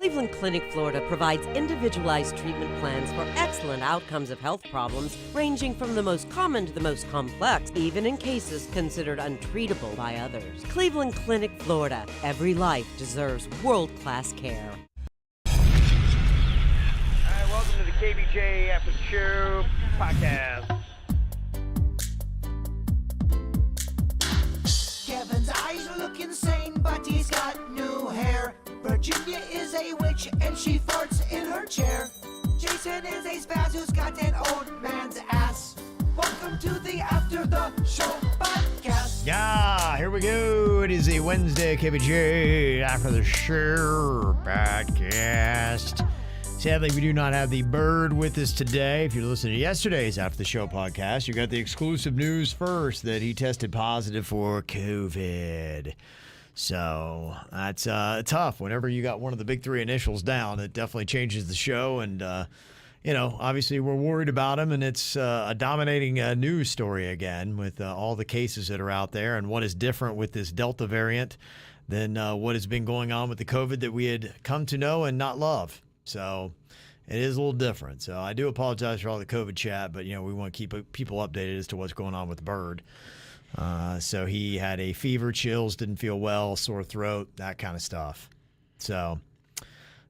Cleveland Clinic, Florida provides individualized treatment plans for excellent outcomes of health problems ranging from the most common to the most complex, even in cases considered untreatable by others. Cleveland Clinic, Florida. Every life deserves world-class care. All right, welcome to the KVJ After the Show podcast. Kevin's eyes look insane, but he's got new hair. Virginia is a witch and she farts in her chair. Jason is a spaz who's got an old man's ass. Welcome to the After the Show podcast. Yeah, here we go. It is a Wednesday KVJ After the Show podcast. Sadly, we do not have the bird with us today. If you're listening to yesterday's After the Show podcast, you got the exclusive news first that he tested positive for COVID. So that's tough. Whenever you got one of the big three initials down, it definitely changes the show. And, obviously we're worried about him. And it's a dominating news story again with all the cases that are out there and what is different with this Delta variant than what has been going on with the COVID that we had come to know and not love. So it is a little different. So I do apologize for all the COVID chat, but, we want to keep people updated as to what's going on with Bird. So he had a fever, chills, didn't feel well, sore throat, that kind of stuff. So,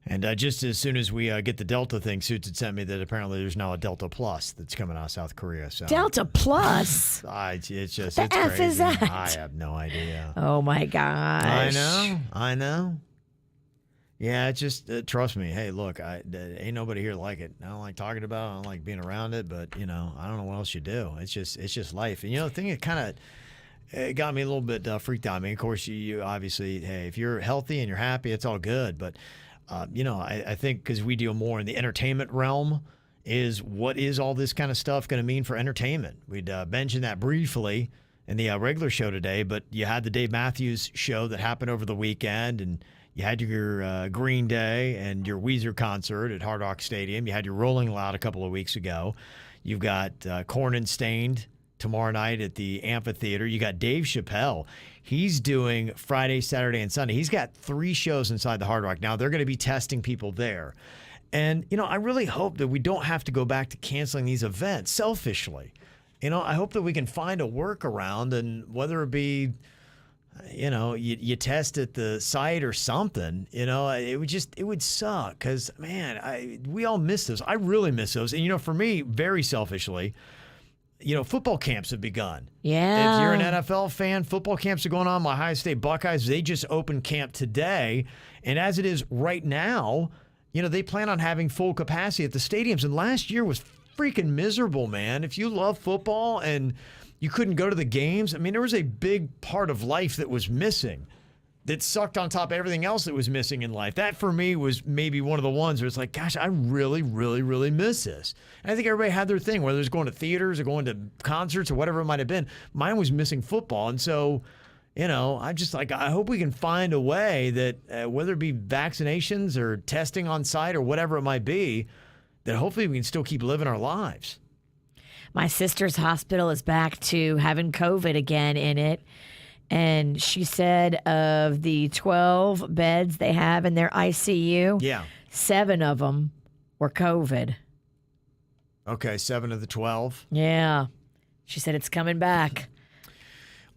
and just as soon as we get the Delta thing, Suits had sent me that apparently there's now a Delta Plus that's coming out of South Korea. So Delta Plus? It's just, the it's F crazy. is that? I have no idea. Oh my gosh. I know. Yeah, it's just, trust me. Hey, look, ain't nobody here like it. I don't like talking about it. I don't like being around it, but, I don't know what else you do. It's just life. And, the thing that kind of it got me a little bit freaked out. I mean, of course, you obviously, hey, if you're healthy and you're happy, it's all good. But, I think because we deal more in the entertainment realm is what is all this kind of stuff going to mean for entertainment? We'd mentioned that briefly in the regular show today, but you had the Dave Matthews show that happened over the weekend, and you had your Green Day and your Weezer concert at Hard Rock Stadium. You had your Rolling Loud a couple of weeks ago. You've got Corn and Stained tomorrow night at the amphitheater. You got Dave Chappelle. He's doing Friday, Saturday, and Sunday. He's got 3 shows inside the Hard Rock. Now, they're going to be testing people there. And, I really hope that we don't have to go back to canceling these events selfishly. I hope that we can find a workaround, and whether it be you test at the site or something, it would suck because, man, we all miss those. I really miss those. And, for me, very selfishly, football camps have begun. Yeah. If you're an NFL fan, football camps are going on. My Ohio State Buckeyes, they just opened camp today. And as it is right now, they plan on having full capacity at the stadiums. And last year was freaking miserable, man. If you love football and you couldn't go to the games, there was a big part of life that was missing that sucked on top of everything else that was missing in life. That, for me, was maybe one of the ones where it's like, gosh, I really, really, really miss this. And I think everybody had their thing, whether it's going to theaters or going to concerts or whatever it might have been. Mine was missing football. And so, I'm just like, I hope we can find a way that whether it be vaccinations or testing on site or whatever it might be, that hopefully we can still keep living our lives. My sister's hospital is back to having COVID again in it. And she said of the 12 beds they have in their ICU, 7 of them were COVID. Okay, 7 of the 12. Yeah. She said it's coming back.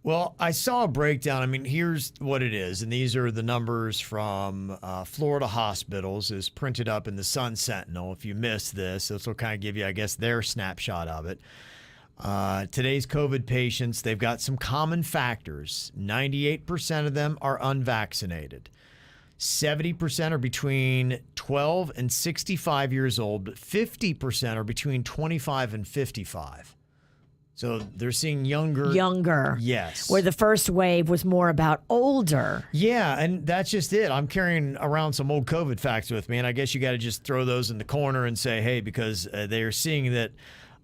Well, I saw a breakdown. Here's what it is. And these are the numbers from Florida hospitals as printed up in the Sun Sentinel. If you missed this will kind of give you, I guess, their snapshot of it. Today's COVID patients, they've got some common factors. 98% of them are unvaccinated. 70% are between 12 and 65 years old, but 50% are between 25 and 55. So they're seeing younger. Younger. Yes. Where the first wave was more about older. Yeah, and that's just it. I'm carrying around some old COVID facts with me, and I guess you got to just throw those in the corner and say, hey, because they are seeing that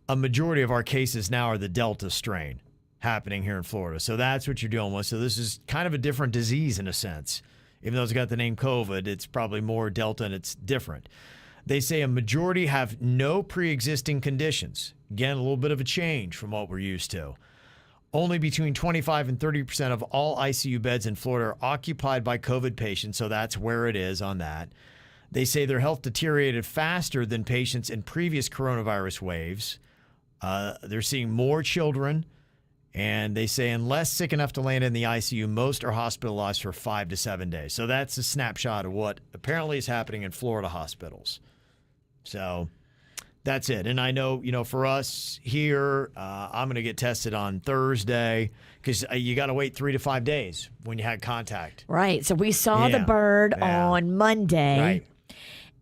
a majority of our cases now are the Delta strain happening here in Florida. So that's what you're dealing with. So this is kind of a different disease in a sense. Even though it's got the name COVID, it's probably more Delta and it's different. They say a majority have no pre-existing conditions. Again, a little bit of a change from what we're used to. Only between 25 and 30% of all ICU beds in Florida are occupied by COVID patients, so that's where it is on that. They say their health deteriorated faster than patients in previous coronavirus waves. They're seeing more children, and they say unless sick enough to land in the ICU, most are hospitalized for 5 to 7 days. So that's a snapshot of what apparently is happening in Florida hospitals. So that's it. And I know, for us here, I'm going to get tested on Thursday because you got to wait 3 to 5 days when you had contact. Right. So we saw the bird on Monday. Right.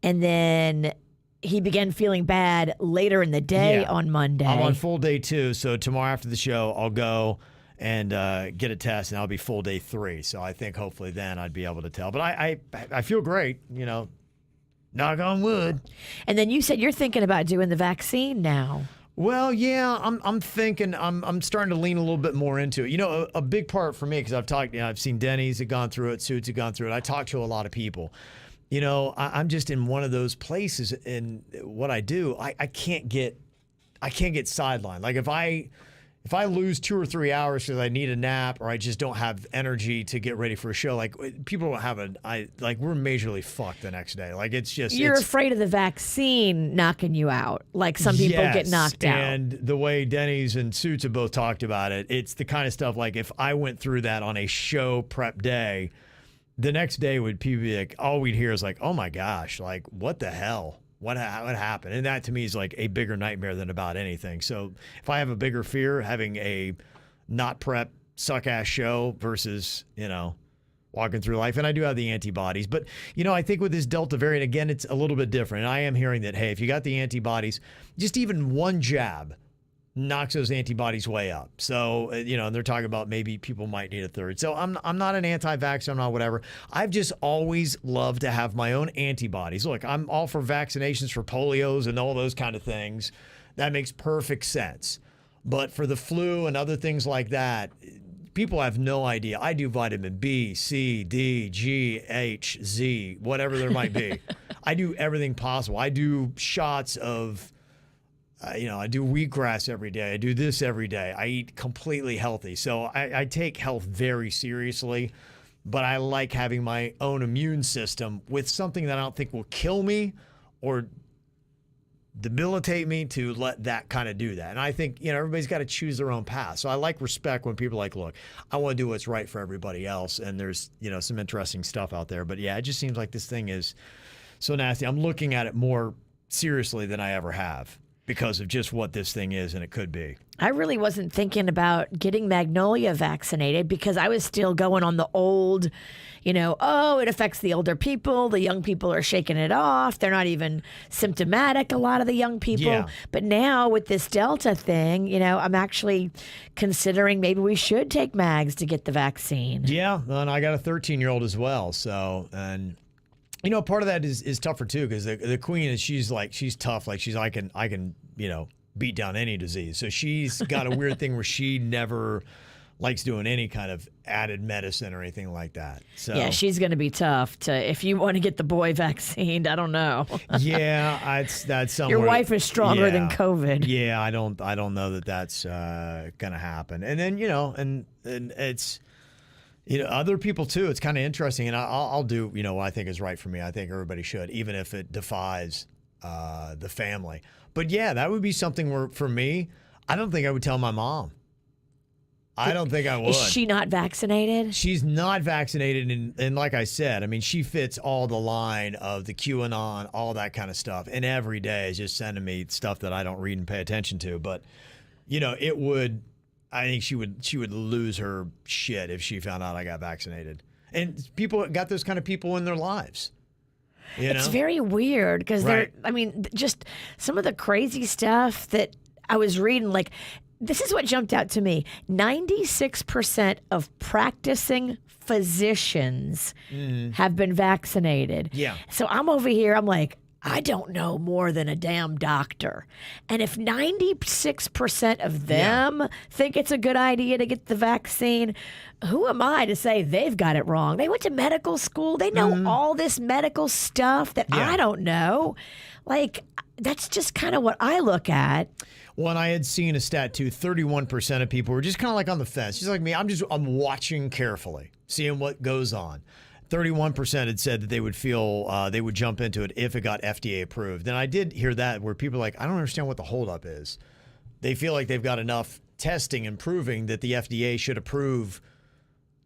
And then he began feeling bad later in the day on Monday. I'm on full day 2. So tomorrow after the show, I'll go and get a test, and I'll be full day 3. So I think hopefully then I'd be able to tell. But I feel great, knock on wood. And then you said you're thinking about doing the vaccine now. Well, yeah, I'm thinking I'm starting to lean a little bit more into it. A big part for me, because I've seen Denny's have gone through it, Suits have gone through it. I talk to a lot of people. I'm just in one of those places in what I do. I can't get sidelined. Like if I lose 2 or 3 hours because I need a nap or I just don't have energy to get ready for a show, like people don't have we're majorly fucked the next day. Like you're afraid of the vaccine knocking you out. Like some people get knocked out. And the way Denny's and Suits have both talked about it, it's the kind of stuff like if I went through that on a show prep day, the next day people be like, all we'd hear is like, oh my gosh, like what the hell? What happened? And that to me is like a bigger nightmare than about anything. So if I have a bigger fear, having a not prep suck ass show versus, walking through life. And I do have the antibodies. But, I think with this Delta variant, again, it's a little bit different. And I am hearing that, hey, if you got the antibodies, just even one jab knocks those antibodies way up. So, and they're talking about maybe people might need a third. So I'm not an anti-vaxxer, I'm not whatever. I've just always loved to have my own antibodies. Look, I'm all for vaccinations for polios and all those kind of things. That makes perfect sense. But for the flu and other things like that, people have no idea. I do vitamin B, C, D, G, H, Z, whatever there might be. I do everything possible. I do shots of I do wheatgrass every day. I do this every day. I eat completely healthy. So I take health very seriously, but I like having my own immune system with something that I don't think will kill me or debilitate me to let that kind of do that. And I think, everybody's got to choose their own path. So I like respect when people are like, look, I want to do what's right for everybody else. And there's, some interesting stuff out there. But yeah, it just seems like this thing is so nasty. I'm looking at it more seriously than I ever have, because of just what this thing is and it could be. I really wasn't thinking about getting Magnolia vaccinated because I was still going on the old, it affects the older people. The young people are shaking it off. They're not even symptomatic, a lot of the young people. Yeah. But now with this Delta thing, I'm actually considering maybe we should take Mags to get the vaccine. Yeah, and I got a 13-year-old as well. So, and part of that is tougher too, because the queen is she's tough. Like I can beat down any disease. So she's got a weird thing where she never likes doing any kind of added medicine or anything like that. So yeah, she's going to be tough if you want to get the boy vaccinated. I don't know. Yeah, that's somewhere. Your wife is stronger than COVID. Yeah, I don't know that that's going to happen. And then and it's. Other people too. It's kind of interesting, and I'll do what I think is right for me. I think everybody should, even if it defies the family. But yeah, that would be something where, for me, I don't think I would tell my mom. I don't think I would. Is she not vaccinated? She's not vaccinated, and like I said, I mean, she fits all the line of the QAnon, all that kind of stuff, and every day is just sending me stuff that I don't read and pay attention to. But it would. I think she would lose her shit if she found out I got vaccinated. And people got those kind of people in their lives. It's very weird because just some of the crazy stuff that I was reading, like, this is what jumped out to me. 96% of practicing physicians have been vaccinated. Yeah. So I'm over here, I'm like, I don't know more than a damn doctor. And if 96% of them think it's a good idea to get the vaccine, who am I to say they've got it wrong? They went to medical school. They know all this medical stuff that I don't know. Like, that's just kind of what I look at. Well, and I had seen a stat too, 31% of people were just kind of like on the fence. Just like me, I'm watching carefully, seeing what goes on. 31% had said that they would feel they would jump into it if it got FDA approved. And I did hear that where people are like, I don't understand what the holdup is. They feel like they've got enough testing and proving that the FDA should approve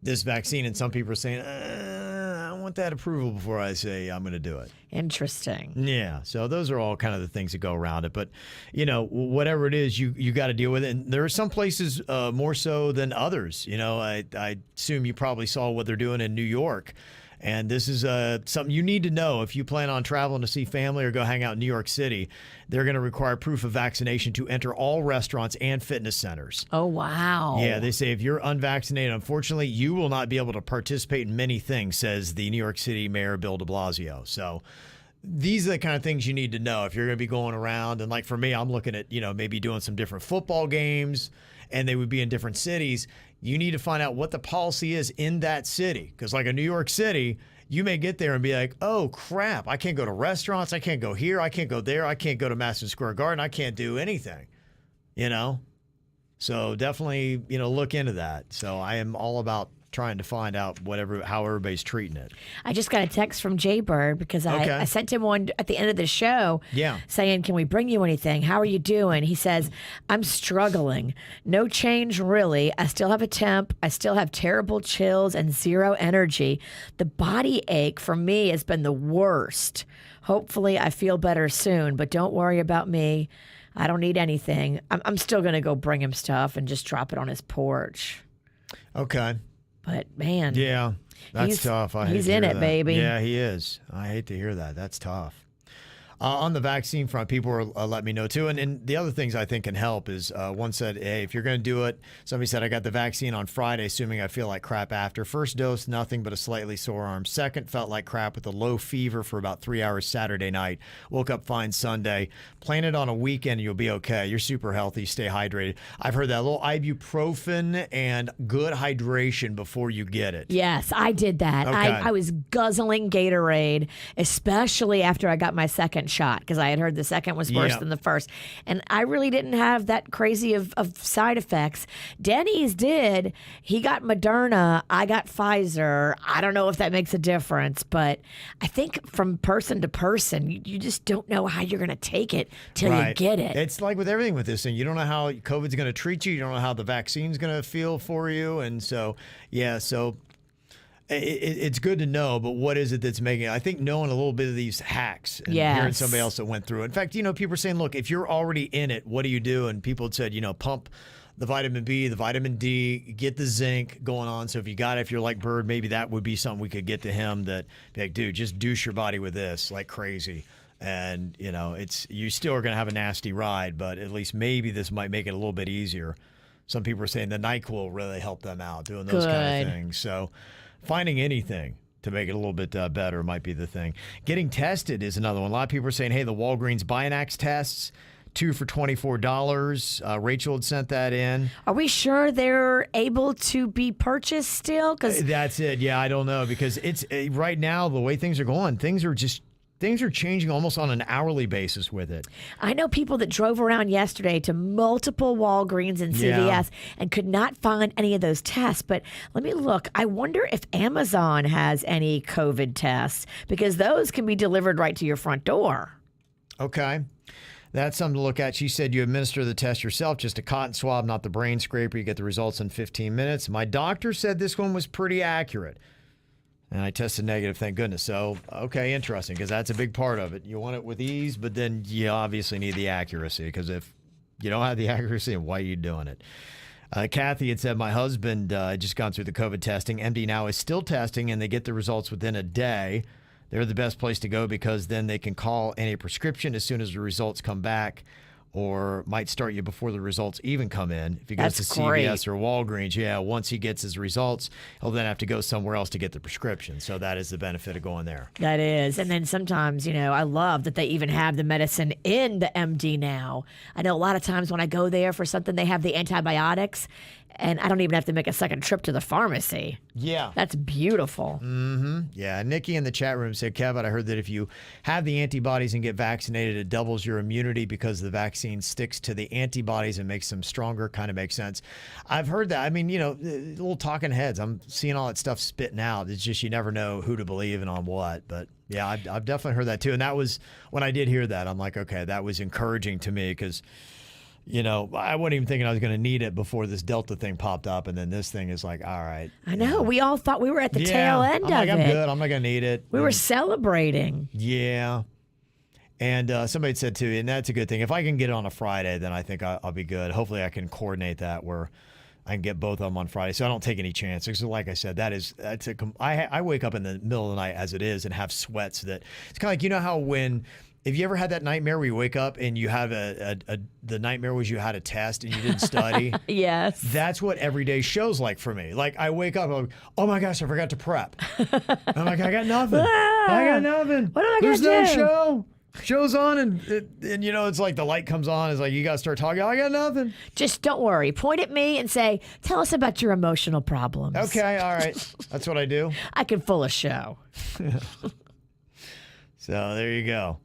this vaccine. And some people are saying, I want that approval before I say I'm going to do it. Interesting. Yeah. So those are all kind of the things that go around it. But, whatever it is, you got to deal with it. And there are some places more so than others. I assume you probably saw what they're doing in New York. And this is something you need to know if you plan on traveling to see family or go hang out in New York City. They're going to require proof of vaccination to enter all restaurants and fitness centers. Oh, wow. Yeah, they say if you're unvaccinated, unfortunately, you will not be able to participate in many things, says the New York City Mayor Bill de Blasio. So these are the kind of things you need to know if you're going to be going around. And like for me, I'm looking at, maybe doing some different football games, and they would be in different cities. You need to find out what the policy is in that city. Because like in New York City, you may get there and be like, oh, crap, I can't go to restaurants. I can't go here. I can't go there. I can't go to Madison Square Garden. I can't do anything, So definitely, look into that. So I am all about trying to find out how everybody's treating it. I just got a text from Jay Bird because I sent him one at the end of the show saying, can we bring you anything? How are you doing? He says, I'm struggling. No change, really. I still have a temp. I still have terrible chills and zero energy. The body ache for me has been the worst. Hopefully I feel better soon, but don't worry about me. I don't need anything. I'm still going to go bring him stuff and just drop it on his porch. Okay. But, man. Yeah, that's tough. He's in it, baby. Yeah, he is. I hate to hear that. That's tough. On the vaccine front, people are letting me know too. And the other things I think can help is one said, hey, if you're going to do it, somebody said, I got the vaccine on Friday, assuming I feel like crap after. First dose, nothing but a slightly sore arm. Second, felt like crap with a low fever for about 3 hours Saturday night. Woke up fine Sunday. Plan it on a weekend and you'll be okay. You're super healthy. Stay hydrated. I've heard that little ibuprofen and good hydration before you get it. Yes, I did that. Okay. I was guzzling Gatorade, especially after I got my second shot because I had heard the second was worse than the first. And I really didn't have that crazy of side effects. Denny's did. He got Moderna. I got Pfizer. I don't know if that makes a difference, but I think from person to person, you just don't know how you're going to take it till you get it. It's like with everything with this thing. You don't know how COVID's going to treat you. You don't know how the vaccine's going to feel for you. And so, it's good to know, but what is it that's making it? I think knowing a little bit of these hacks and hearing somebody else that went through it. In fact, people are saying, look, if you're already in it, what do you do? And people had said, pump the vitamin B, the vitamin D, get the zinc going on. So if you're like Bird, maybe that would be something we could get to him that, like, dude, just douche your body with this like crazy. And, you still are going to have a nasty ride, but at least maybe this might make it a little bit easier. Some people are saying the NyQuil really helped them out doing those kind of things. So finding anything to make it a little bit better might be the thing. Getting tested is another one. A lot of people are saying, hey, the Walgreens Binax tests, 2 for $24. Rachel had sent that in. Are we sure they're able to be purchased still? That's it. Yeah, I don't know because it's right now, the way things are going, things are changing almost on an hourly basis with it. I know people that drove around yesterday to multiple Walgreens and CVS and could not find any of those tests. But let me look. I wonder if Amazon has any COVID tests because those can be delivered right to your front door. Okay. That's something to look at. She said you administer the test yourself, just a cotton swab, not the brain scraper. You get the results in 15 minutes. My doctor said this one was pretty accurate. And I tested negative, thank goodness. So, okay, interesting, because that's a big part of it. You want it with ease, but then you obviously need the accuracy, because if you don't have the accuracy, why are you doing it? Kathy had said, my husband had just gone through the COVID testing. MD now is still testing, and they get the results within a day. They're the best place to go because then they can call any prescription as soon as the results come back, or might start you before the results even come in. If he goes to CVS or Walgreens, once he gets his results, he'll then have to go somewhere else to get the prescription. So that is the benefit of going there. That is. And then sometimes, I love that they even have the medicine in the MD now. I know a lot of times when I go there for something, they have the antibiotics. and I don't even have to make a second trip to the pharmacy. Yeah. That's beautiful. Yeah. Nikki in the chat room said, Kevin, I heard that if you have the antibodies and get vaccinated, it doubles your immunity because the vaccine sticks to the antibodies and makes them stronger. Kind of makes sense. I've heard that. I mean, little talking heads. I'm seeing all that stuff spitting out. It's just you never know who to believe and on what. But yeah, I've definitely heard that too. And that was when I did hear that, I'm like, okay, that was encouraging to me because I wasn't even thinking I was going to need it before this Delta thing popped up. And then this thing is like, all right. I know. We all thought we were at the tail end of I'm it. good. I'm not going to need it. We were celebrating. Yeah. And somebody said too, and that's a good thing. If I can get it on a Friday, then I think I'll be good. Hopefully I can coordinate that where I can get both of them on Friday. So I don't take any chances. So like I said, I wake up in the middle of the night as it is and have sweats that it's kind of like, how if you ever had that nightmare where you wake up and you have the nightmare was you had a test and you didn't study? Yes. That's what everyday show's like for me. Like I wake up, I'm like, oh my gosh, I forgot to prep. I'm like, I got nothing. I got nothing. What am I There's going no to do? show. Show's on and it's like the light comes on. It's like you got to start talking. I got nothing. Just don't worry. Point at me and say, tell us about your emotional problems. Okay, all right. That's what I do. I can full a show. So there you go.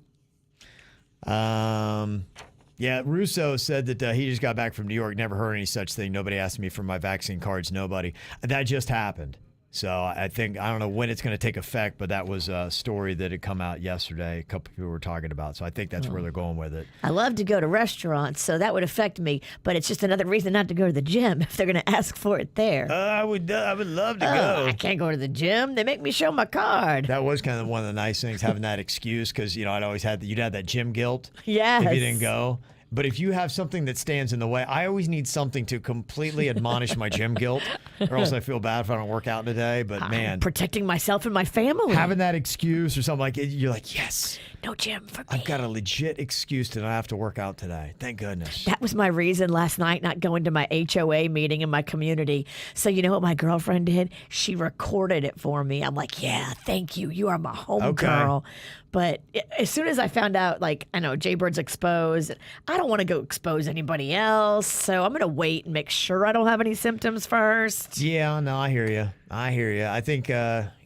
Yeah, Russo said that he just got back from New York, never heard any such thing. Nobody asked me for my vaccine cards, nobody. That just happened. So I don't know when it's going to take effect, but that was a story that had come out yesterday. A couple people were talking about. So I think that's where they're going with it. I love to go to restaurants, so that would affect me. But it's just another reason not to go to the gym if they're going to ask for it there. I would love to go. I can't go to the gym. They make me show my card. That was kind of one of the nice things, having that excuse, because you'd always you'd have that gym guilt. Yes. If you didn't go. But if you have something that stands in the way, I always need something to completely admonish my gym guilt, or else I feel bad if I don't work out today. But man, protecting myself and my family. Having that excuse or something like it, you're like, yes, no gym for me. I've got a legit excuse to not have to work out today. Thank goodness. That was my reason last night not going to my HOA meeting in my community. So you know what my girlfriend did? She recorded it for me. I'm like, yeah, thank you. You are my home girl. But as soon as I found out, I know Jaybird's exposed, I don't want to go expose anybody else. So I'm going to wait and make sure I don't have any symptoms first. Yeah, no, I hear you. I think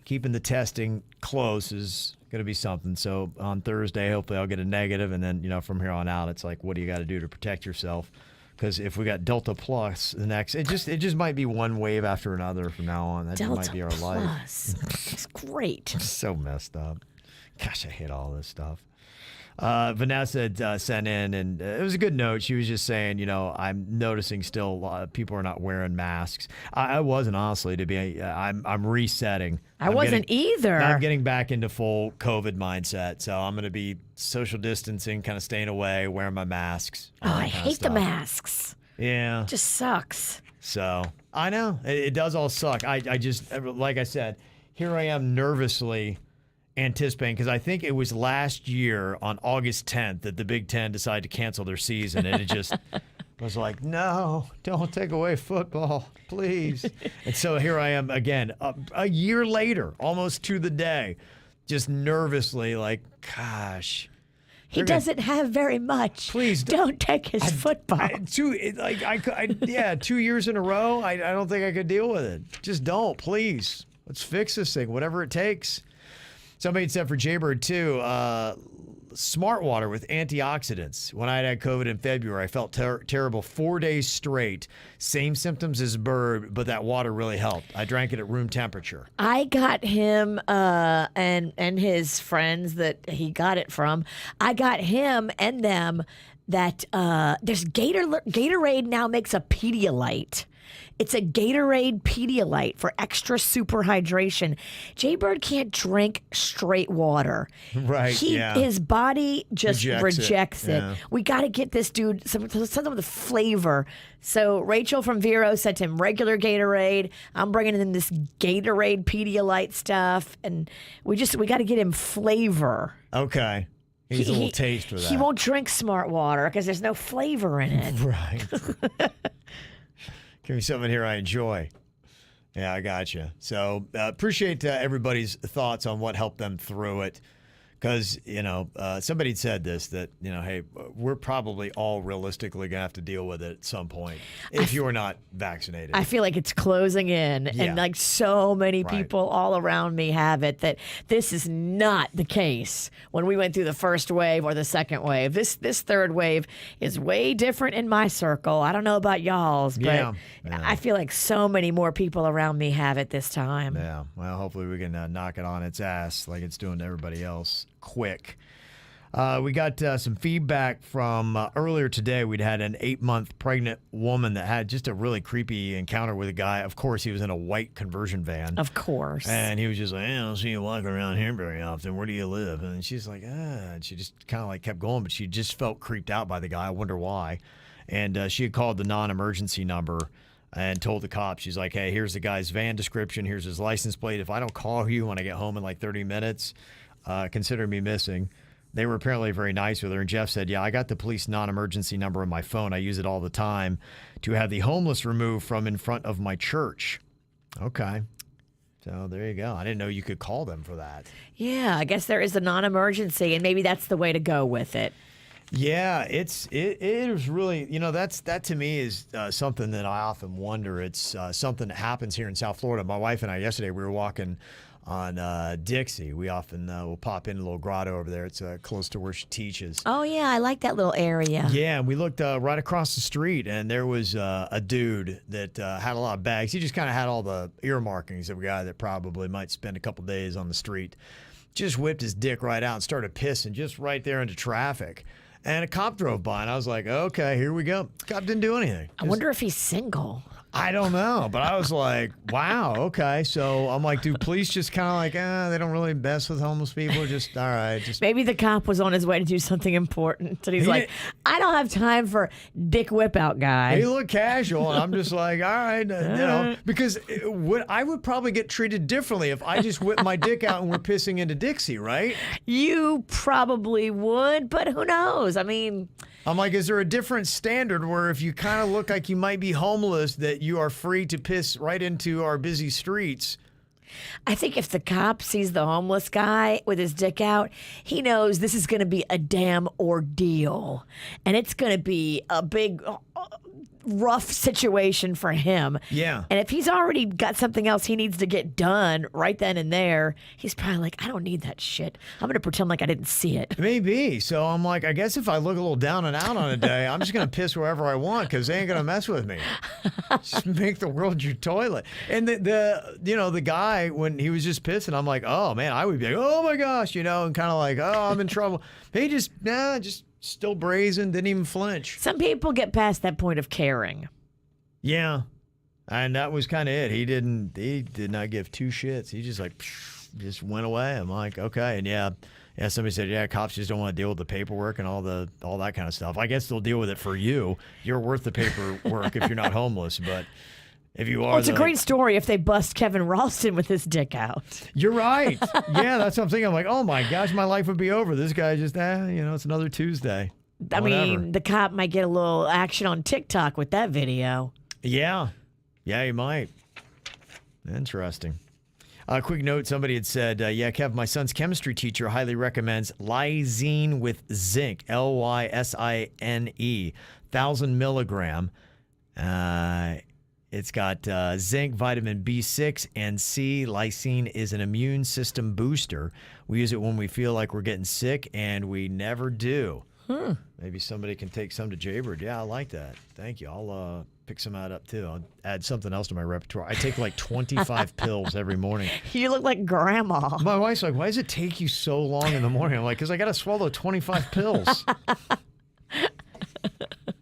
keeping the testing close is going to be something. So on Thursday, hopefully I'll get a negative. And then, from here on out, it's like, what do you got to do to protect yourself? Because if we got Delta Plus the next, it just might be one wave after another from now on. That Delta might be our life. Plus. It's great. So messed up. Gosh, I hate all this stuff. Vanessa had sent in, and it was a good note. She was just saying, I'm noticing still a lot of people are not wearing masks. I wasn't, honestly, I'm resetting. I wasn't either. I'm getting back into full COVID mindset. So I'm going to be social distancing, kind of staying away, wearing my masks. Oh, I hate the masks. Yeah. It just sucks. So I know. It does all suck. I just, like I said, here I am nervously anticipating, because I think it was last year on August 10th that the Big Ten decided to cancel their season, and it just was like, no, don't take away football, please. And so here I am again, a year later, almost to the day, just nervously like, gosh. He doesn't have very much. Please don't take his football. 2 years in a row, I don't think I could deal with it. Just don't, please. Let's fix this thing, whatever it takes. Somebody said for Jaybird, too, smart water with antioxidants. When I had COVID in February, I felt terrible 4 days straight. Same symptoms as Bird, but that water really helped. I drank it at room temperature. I got him and his friends that he got it from. I got him and them that there's Gatorade now makes a Pedialyte. It's a Gatorade Pedialyte for extra super hydration. Jaybird can't drink straight water. Right, His body just rejects it. Yeah. We got to get this dude something with a flavor. So Rachel from Vero sent him regular Gatorade. I'm bringing in this Gatorade Pedialyte stuff. And we got to get him flavor. Okay. He needs a little taste for that. He won't drink smart water because there's no flavor in it. Right. Give me something here I enjoy. Yeah, I got you. So appreciate everybody's thoughts on what helped them through it. Because, somebody said this, that, hey, we're probably all realistically going to have to deal with it at some point if you are not vaccinated. I feel like it's closing in, and like so many people all around me have it, that this is not the case when we went through the first wave or the second wave. This third wave is way different in my circle. I don't know about y'all's, but I feel like so many more people around me have it this time. Yeah, well, hopefully we can knock it on its ass like it's doing to everybody else. Quick. We got some feedback from earlier today. We'd had an 8-month pregnant woman that had just a really creepy encounter with a guy. Of course, he was in a white conversion van. Of course. And he was just like, I don't see you walking around here very often. Where do you live? And she's like, And she just kind of like kept going, but she just felt creeped out by the guy. I wonder why. And she had called the non-emergency number and told the cops, she's like, hey, here's the guy's van description. Here's his license plate. If I don't call you when I get home in like 30 minutes, consider me missing. They were apparently very nice with her. And Jeff said, yeah, I got the police non-emergency number on my phone. I use it all the time to have the homeless removed from in front of my church. Okay. So there you go. I didn't know you could call them for that. Yeah, I guess there is a non-emergency, and maybe that's the way to go with it. Yeah, it is really, that to me is something that I often wonder. It's something that happens here in South Florida. My wife and I yesterday, we were walking on Dixie. We often will pop in a little grotto over there. It's close to where she teaches. Oh, yeah, I like that little area. Yeah, and we looked right across the street, and there was a dude that had a lot of bags. He just kind of had all the earmarkings of a guy that probably might spend a couple days on the street. Just whipped his dick right out and started pissing just right there into traffic. And a cop drove by, and I was like, okay, here we go. Cop didn't do anything. I wonder if he's single. I don't know, but I was like, wow, okay. So I'm like, do police just kind of like, they don't really mess with homeless people? Just, all right. Just Maybe the cop was on his way to do something important. And he's like, I don't have time for dick whip out guy. He looked casual, and I'm just like, all right, because I would probably get treated differently if I just whipped my dick out and we're pissing into Dixie, right? You probably would, but who knows? I mean, I'm like, is there a different standard where if you kind of look like you might be homeless, that you are free to piss right into our busy streets? I think if the cop sees the homeless guy with his dick out, he knows this is going to be a damn ordeal. And it's going to be a big, rough situation for him. Yeah. And if he's already got something else he needs to get done right then and there, he's probably like, I don't need that shit. I'm going to pretend like I didn't see it. Maybe. So I'm like, I guess if I look a little down and out on a day, I'm just going to piss wherever I want because they ain't going to mess with me. Just make the world your toilet. And the guy, when he was just pissing, I'm like, oh, man, I would be like, oh, my gosh, and kind of like, oh, I'm in trouble. He just still brazen, didn't even flinch. Some people get past that point of caring. Yeah. And that was kind of it. He did not give two shits. He just just went away. I'm like, okay. And yeah, somebody said, yeah, cops just don't want to deal with the paperwork and all that kind of stuff. I guess they'll deal with it for you. You're worth the paperwork if you're not homeless, but if you are, well, it's a great story if they bust Kevin Ralston with his dick out. You're right. Yeah, that's what I'm thinking. I'm like, oh my gosh, my life would be over. This guy just, it's another Tuesday. I mean, the cop might get a little action on TikTok with that video. Yeah. Yeah, he might. Interesting. Quick note, somebody had said, Kev, my son's chemistry teacher highly recommends lysine with zinc, Lysine, 1,000 milligram. It's got zinc, vitamin B6, and C. Lysine is an immune system booster. We use it when we feel like we're getting sick, and we never do. Maybe somebody can take some to Jaybird. Yeah, I like that. Thank you. I'll pick some out up, too. I'll add something else to my repertoire. I take like 25 pills every morning. You look like grandma. My wife's like, why does it take you so long in the morning? I'm like, because I got to swallow 25 pills.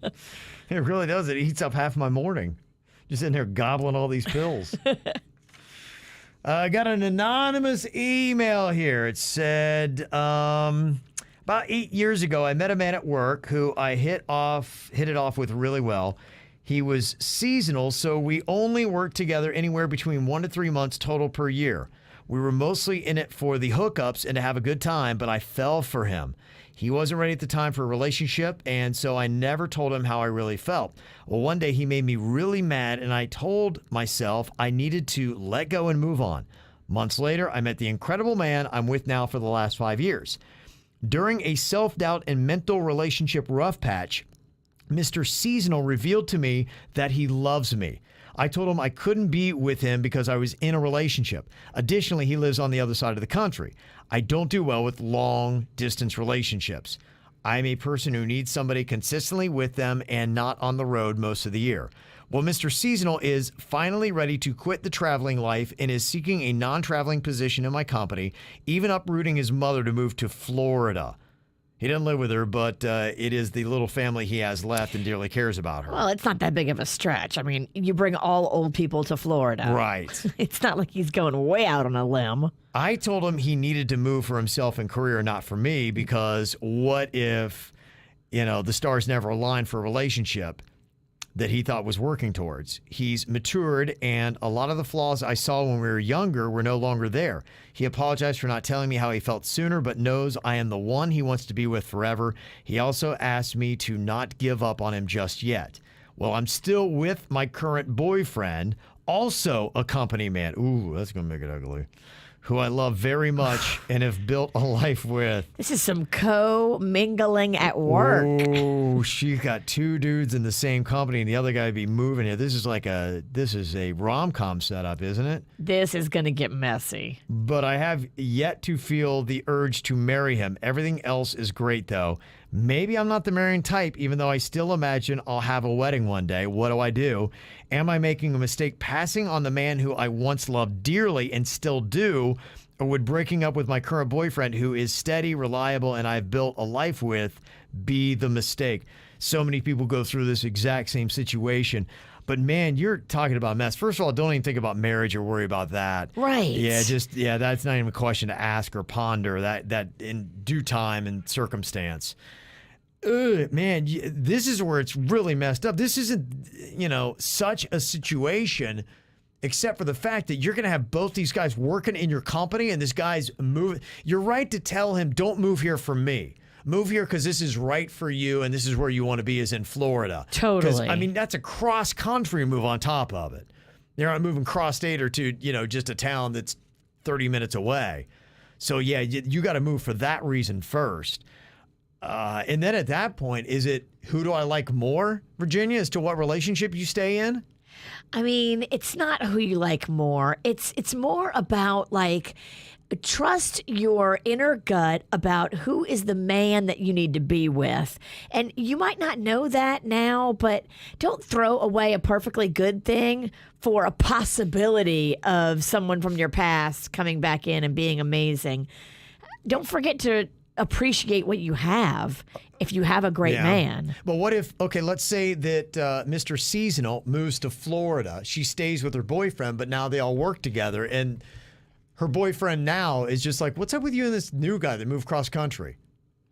It really does. It eats up half my morning. Just in there gobbling all these pills. I got an anonymous email here. It said, about 8 years ago, I met a man at work who I hit it off with really well. He was seasonal, so we only worked together anywhere between 1 to 3 months total per year. We were mostly in it for the hookups and to have a good time, but I fell for him. He wasn't ready at the time for a relationship, and so I never told him how I really felt. Well, one day he made me really mad, and I told myself I needed to let go and move on. Months later, I met the incredible man I'm with now for the last 5 years. During a self-doubt and mental relationship rough patch, Mr. Seasonal revealed to me that he loves me. I told him I couldn't be with him because I was in a relationship. Additionally, he lives on the other side of the country. I don't do well with long-distance relationships. I'm a person who needs somebody consistently with them and not on the road most of the year. Well, Mr. Seasonal is finally ready to quit the traveling life and is seeking a non-traveling position in my company, even uprooting his mother to move to Florida. He doesn't live with her, but it is the little family he has left and dearly cares about her. Well, it's not that big of a stretch. I mean, you bring all old people to Florida. Right. It's not like he's going way out on a limb. I told him he needed to move for himself and career, not for me, because what if, the stars never aligned for a relationship that he thought was working towards? He's matured, and a lot of the flaws I saw when we were younger were no longer there. He apologized for not telling me how he felt sooner, but knows I am the one he wants to be with forever. He also asked me to not give up on him just yet. Well, I'm still with my current boyfriend, also a company man. Ooh, that's going to make it ugly. Who I love very much and have built a life with. This is some co-mingling at work. Oh, she got two dudes in the same company and the other guy would be moving here. This is a rom-com setup, isn't it? This is going to get messy. But I have yet to feel the urge to marry him. Everything else is great, though. Maybe I'm not the marrying type, even though I still imagine I'll have a wedding one day. What do I do? Am I making a mistake passing on the man who I once loved dearly and still do? Or would breaking up with my current boyfriend, who is steady, reliable, and I've built a life with, be the mistake? So many people go through this exact same situation. But man, you're talking about mess. First of all, don't even think about marriage or worry about that. Right. Yeah, that's not even a question to ask or ponder. That in due time and circumstance. Man, this is where it's really messed up. This isn't, such a situation, except for the fact that you're going to have both these guys working in your company and this guy's moving. You're right to tell him, don't move here for me. Move here because this is right for you and this is where you want to be, is in Florida. Totally. I mean, that's a cross-country move on top of it. They're not moving cross-state or to, just a town that's 30 minutes away. So, yeah, you got to move for that reason first. And then at that point, is it who do I like more, Virginia, as to what relationship you stay in? I mean, it's not who you like more. It's more about trust your inner gut about who is the man that you need to be with. And you might not know that now, but don't throw away a perfectly good thing for a possibility of someone from your past coming back in and being amazing. Don't forget to appreciate what you have if you have a great man. But what if, let's say that Mr. Seasonal moves to Florida. She stays with her boyfriend, but now they all work together. And her boyfriend now is just like, what's up with you and this new guy that moved cross country?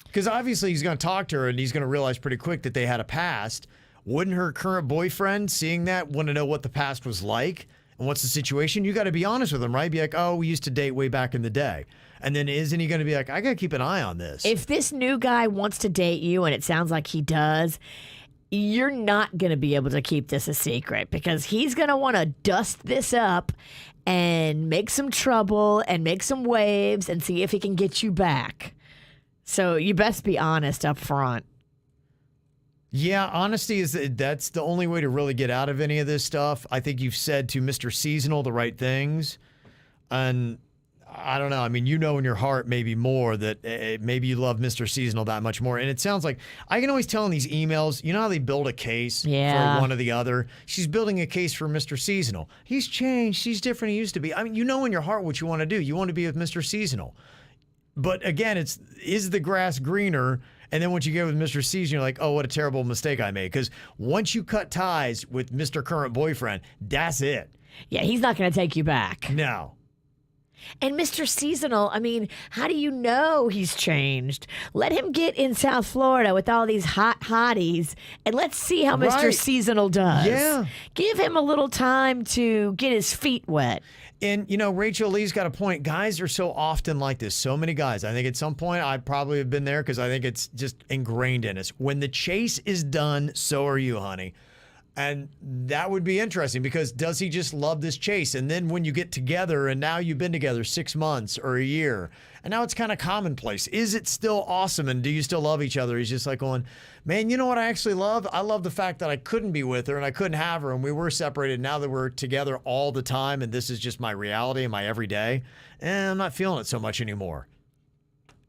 Because obviously he's going to talk to her and he's going to realize pretty quick that they had a past. Wouldn't her current boyfriend, seeing that, want to know what the past was like and what's the situation? You got to be honest with him, right? Be like, oh, we used to date way back in the day. And then isn't he going to be like, I got to keep an eye on this? If this new guy wants to date you, and it sounds like he does, you're not going to be able to keep this a secret because he's going to want to dust this up and make some trouble and make some waves and see if he can get you back. So you best be honest up front. Yeah, honesty that's the only way to really get out of any of this stuff. I think you've said to Mr. Seasonal the right things. And I don't know. I mean, in your heart maybe more that maybe you love Mr. Seasonal that much more. And it sounds like I can always tell in these emails, you know how they build a case for one or the other? She's building a case for Mr. Seasonal. He's changed. He's different than he used to be. I mean, in your heart what you want to do. You want to be with Mr. Seasonal. But again, is the grass greener? And then once you get with Mr. Seasonal, you're like, oh, what a terrible mistake I made. Because once you cut ties with Mr. Current Boyfriend, that's it. Yeah, he's not going to take you back. No. And Mr. Seasonal, I mean, how do you know he's changed? Let him get in South Florida with all these hot hotties, and let's see how Mr. Seasonal does. Yeah. Give him a little time to get his feet wet. And, Rachel Lee's got a point. Guys are so often like this. So many guys. I think at some point I probably have been there because I think it's just ingrained in us. When the chase is done, so are you, honey. And that would be interesting because does he just love this chase? And then when you get together and now you've been together 6 months or a year and now it's kind of commonplace, is it still awesome? And do you still love each other? He's just like going, man, you know what I actually love? I love the fact that I couldn't be with her and I couldn't have her and we were separated. Now that we're together all the time and this is just my reality and my everyday, and I'm not feeling it so much anymore.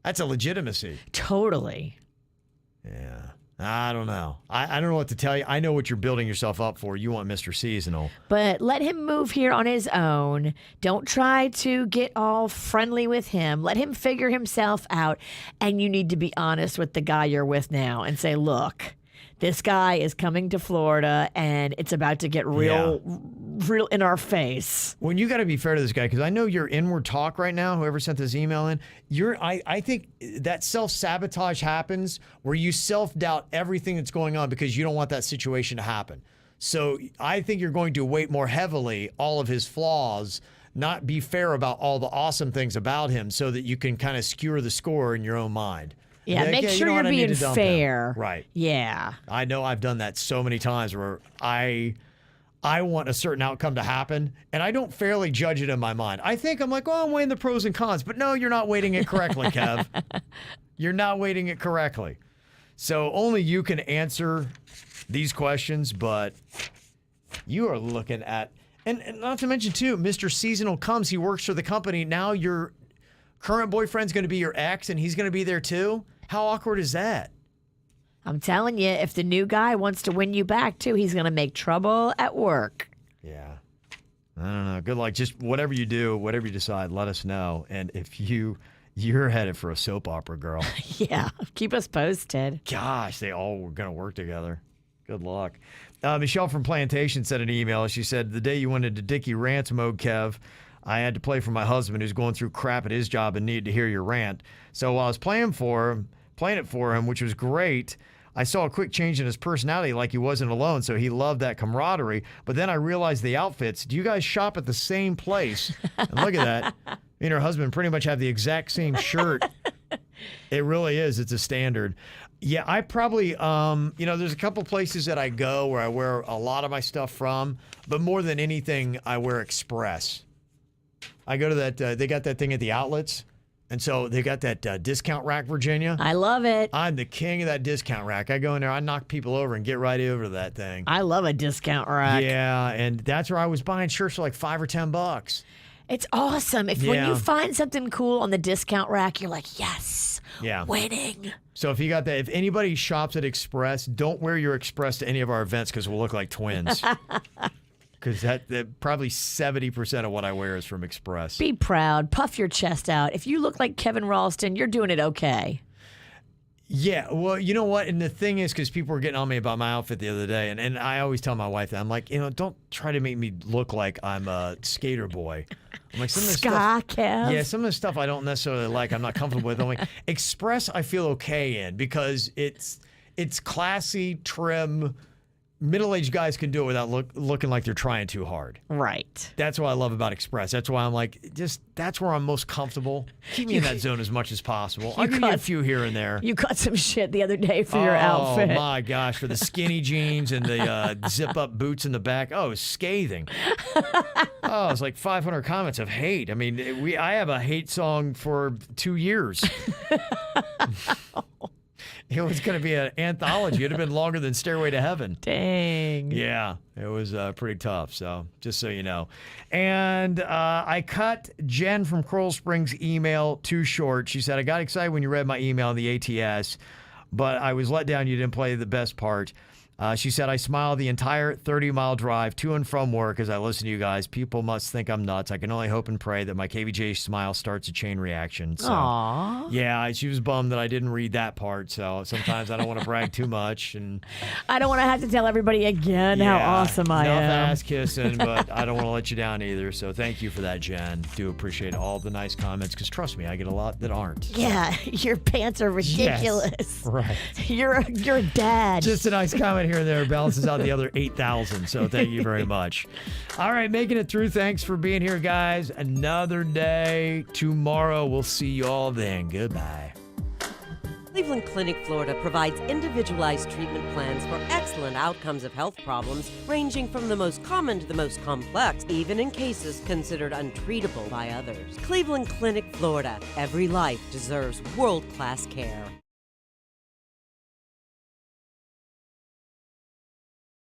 That's a legitimacy. Totally. Yeah. I don't know. I don't know what to tell you. I know what you're building yourself up for. You want Mr. Seasonal. But let him move here on his own. Don't try to get all friendly with him. Let him figure himself out. And you need to be honest with the guy you're with now and say, look, this guy is coming to Florida and it's about to get real in our face. When you got to be fair to this guy, because I know your inward talk right now, whoever sent this email in, I think that self-sabotage happens where you self-doubt everything that's going on because you don't want that situation to happen. So I think you're going to weight more heavily all of his flaws, not be fair about all the awesome things about him so that you can kind of skewer the score in your own mind. Yeah, like, make sure you're being fair. Right. Yeah. I know I've done that so many times where I want a certain outcome to happen, and I don't fairly judge it in my mind. I think I'm like, I'm weighing the pros and cons, but no, you're not weighting it correctly, Kev. You're not weighting it correctly. So only you can answer these questions, but you are looking at, and not to mention too, Mr. Seasonal comes, he works for the company. Now your current boyfriend's going to be your ex, and he's going to be there too. How awkward is that? I'm telling you, if the new guy wants to win you back too, he's going to make trouble at work. Yeah. I don't know. Good luck. Just whatever you do, whatever you decide, let us know. And if you're headed for a soap opera, girl. Yeah. Keep us posted. Gosh, they all were going to work together. Good luck. Michelle from Plantation sent an email. She said, the day you went into Dickie rant mode, Kev, I had to play for my husband who's going through crap at his job and needed to hear your rant. So while I was playing it for him, which was great, I saw a quick change in his personality, like he wasn't alone, so he loved that camaraderie. But then I realized the outfits. Do you guys shop at the same place? And look at that. Me and her husband pretty much have the exact same shirt. It really is. It's a standard. Yeah, I probably, there's a couple places that I go where I wear a lot of my stuff from, but more than anything, I wear Express. I go to that, they got that thing at the outlets. And so they got that discount rack, Virginia. I love it. I'm the king of that discount rack. I go in there, I knock people over and get right over to that thing. I love a discount rack. Yeah, and that's where I was buying shirts for like $5 or $10. It's awesome. When you find something cool on the discount rack, you're like, yes, winning. So if you got that, if anybody shops at Express, don't wear your Express to any of our events because we'll look like twins. Because that probably 70% of what I wear is from Express. Be proud. Puff your chest out. If you look like Kevin Ralston, you're doing it okay. Yeah, well, you know what? And the thing is, because people were getting on me about my outfit the other day, and I always tell my wife that. I'm like, don't try to make me look like I'm a skater boy. I'm like, some of the stuff, Kev. Yeah, some of the stuff I don't necessarily like, I'm not comfortable with. I'm like, Express I feel okay in because it's classy, trim. Middle-aged guys can do it without looking like they're trying too hard. Right. That's what I love about Express. That's why I'm like, that's where I'm most comfortable. Keep me in that zone as much as possible. I'll give you a few here and there. You got some shit the other day for your outfit. Oh, my gosh. For the skinny jeans and the zip-up boots in the back. Oh, it was scathing. Oh, it's like 500 comments of hate. I mean, I have a hate song for 2 years. It was going to be an anthology. It would have been longer than Stairway to Heaven. Dang. Yeah, it was pretty tough. So just so you know. And I cut Jen from Coral Springs' email too short. She said, I got excited when you read my email on the ATS, but I was let down. You didn't play the best part. She said, I smiled the entire 30-mile drive to and from work as I listen to you guys. People must think I'm nuts. I can only hope and pray that my KVJ smile starts a chain reaction. So, aww. Yeah, she was bummed that I didn't read that part. So sometimes I don't want to brag too much. And I don't want to have to tell everybody again how awesome I am. Enough ass kissing, but I don't want to let you down either. So thank you for that, Jen. Do appreciate all the nice comments because trust me, I get a lot that aren't. Yeah, your pants are ridiculous. Yes, right. You're a dad. Just a nice comment here and there balances out the other 8,000. So thank you very much. All right, making it through. Thanks for being here, guys. Another day. Tomorrow, we'll see you all then. Goodbye. Cleveland Clinic, Florida provides individualized treatment plans for excellent outcomes of health problems ranging from the most common to the most complex, even in cases considered untreatable by others. Cleveland Clinic, Florida. Every life deserves world-class care.